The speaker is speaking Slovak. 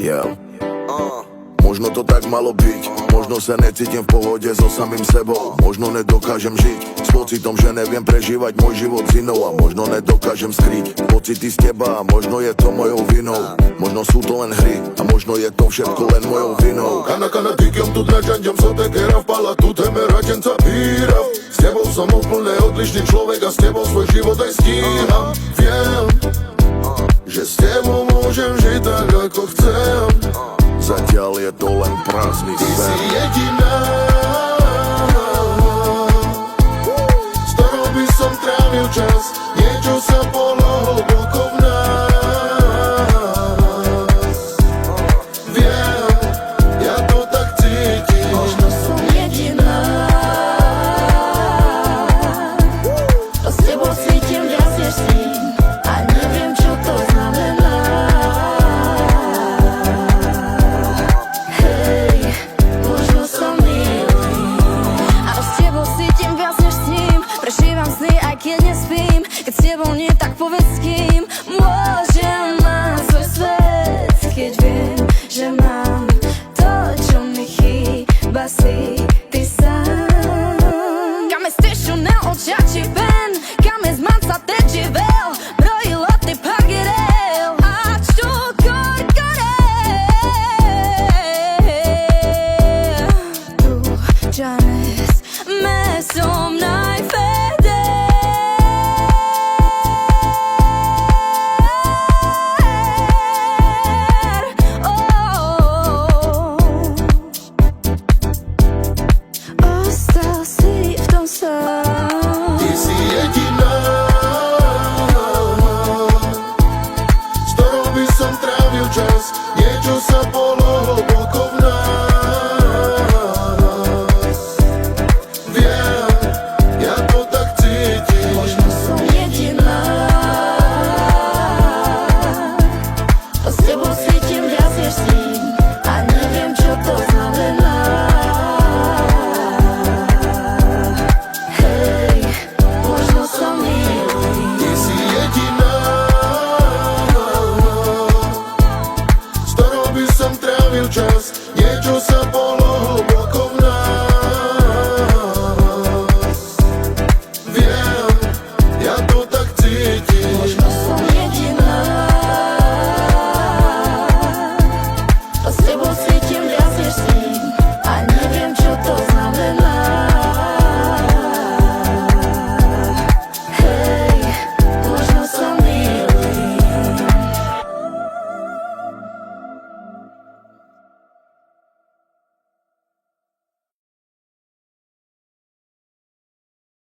Yeah. Možno to tak malo byť, možno sa necítim v pohode so samým sebou. Možno nedokážem žiť s pocitom, že neviem prežívať môj život s inou. A možno nedokážem skryť pocity z teba, a možno je to mojou vinou. Možno sú to len hry a možno je to všetko len mojou vinou. Kana dikam tu nađanđam so te keram pala tu teme rađenca pirav. S tebou som úplne odlišný človek a s tebou svoj život aj stíham. Viem, že s tebou môžem žiť tak ako chcem. Zatiaľ je to len prázdny Ty si sen. jediná, s ktorou by som trávil čas. Niečo sa bolo hlboko v nás. Viem, ja to tak cítim. Možno som jediná, to s tebou cítim viac než s ním. A neviem, čo to znamená. Možno som milý, ale s tebou cítim viac než s ním. Prežívam sny, aj keď nespím. Keď s tebou nie, tak povedz s kým. Môžem mať svoj svet, keď viem, že mám to, čo mi chýba, si ty sám. Kam est stationell och tjachi ben, kam est mansa techi vel. Brojilo ty pagerel, ať to korkore. Tu džanes, me som najfede. Ostal si v tom sám. Ty si jediná, s ktorou by som trávil čas. Niečo sa bolo hlboko v nás. Viem, ja to tak cítim. Možno som jediná, to s tebou cítim viac než s ním. A neviem, čo to znamená. Možno som milý, Ty si jediná, s ktorou by som trávil čas. Niečo sa bolo